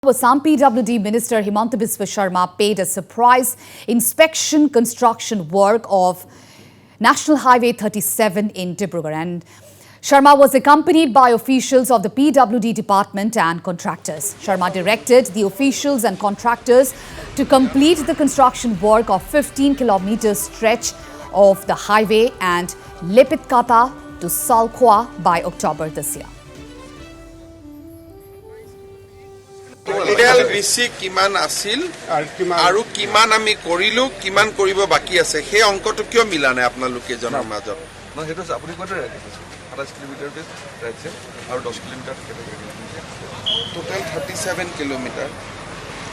Assam PWD Minister Himanta Biswa Sarma paid a surprise inspection construction work of National Highway 37 in Dibrugarh. And Sarma was accompanied by officials of the PWD Department and contractors. Sarma directed the officials and contractors to complete the construction work of 15-kilometer stretch of the highway and Lepetkata to Saulkhowa by October this year. Total BC কিমান আছিল আৰু কিমান আমি কৰিলো কিমান কৰিব বাকি আছে সেই অংকটো কিয় মিলা নাই আপোনালোকে জনাৰ মাজত না হেতু আপুনি কত ৰাখি 28 কিলোমিটাৰ ৰাখছে আৰু 10 কিলোমিটাৰ টোটাল 37 কিলোমিটাৰ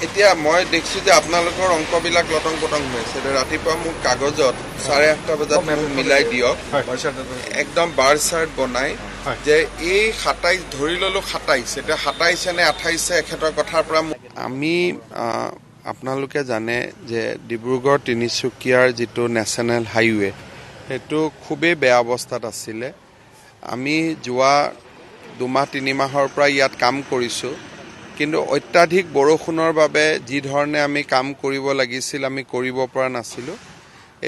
এতিয়া মই দেখছো যে আপোনালোকৰ অংকবিলাক লটং পটং হৈ আছে ৰাতিপুৱা মোক কাগজত 8:30 বজাত মিলাই দিয়ক একদম বাৰ চাৰ্ট বনাই যে এই 27 ধৰি ললো 27 এটা 27 নে 28 এখেতৰ কথাৰ পৰা আমি আপোনালোকে জানে যে ডিব্ৰুগড় তিনিচুকীয়াৰ যেটো নেশনাল হাইৱে হেতু খুবেই বেয়া অৱস্থাত আছিল আমি যোৱা 2-3 মাহৰ পৰা ইয়াত কাম কৰিছো কিন্তু অত্যাধিক বৰষুণৰ বাবে যি ধৰণে আমি কাম কৰিব লাগিছিল আমি কৰিব পৰা নাছিলো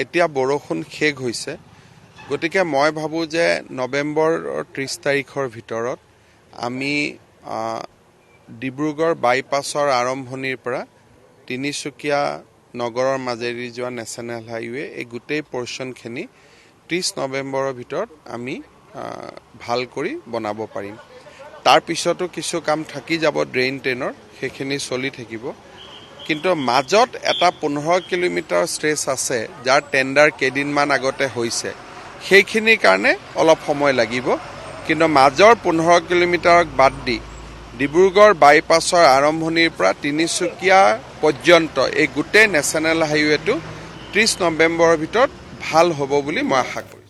এতিয়া বৰষুণ শেষ হৈছে গতিকে মই ভাবো যে নৱেম্বৰ 30 তাৰিখৰ ভিতৰত আমি ডিব্ৰুগড় বাইপাছৰ আৰম্ভণিৰ পৰা তিনিচুকীয়া নগৰৰ মাজেৰি যোৱা নেশনাল হাইৱে এই গোটেই পৰ্চনখিনি 30 নৱেম্বৰৰ ভিতৰত আমি ভাল কৰি বনাব পাৰিম তাৰ পিছতো কিছু কাম থাকি যাব ড্ৰেইন ট্ৰেইনৰ সেইখিনি চলি থাকিব কিন্তু মাজত এটা 15 কিলোমিটাৰ ষ্ট্ৰেচ আছে যাৰ টেন্ডাৰ কেদিনমান আগতে হৈছে সেইখিনিৰ কাৰণে অলপ সময় লাগিব কিন্তু মাজৰ 15 কিলোমিটাৰক বাদ দি ডিব্ৰুগড় বাইপাছৰ আৰম্ভণিৰ পৰা তিনিচুকীয়া পৰ্যন্ত এই গোটেই নেশনাল হাইৱেটো 30 নৱেম্বৰৰ ভিতৰত ভাল হ'ব বুলি মই আশা কৰোঁ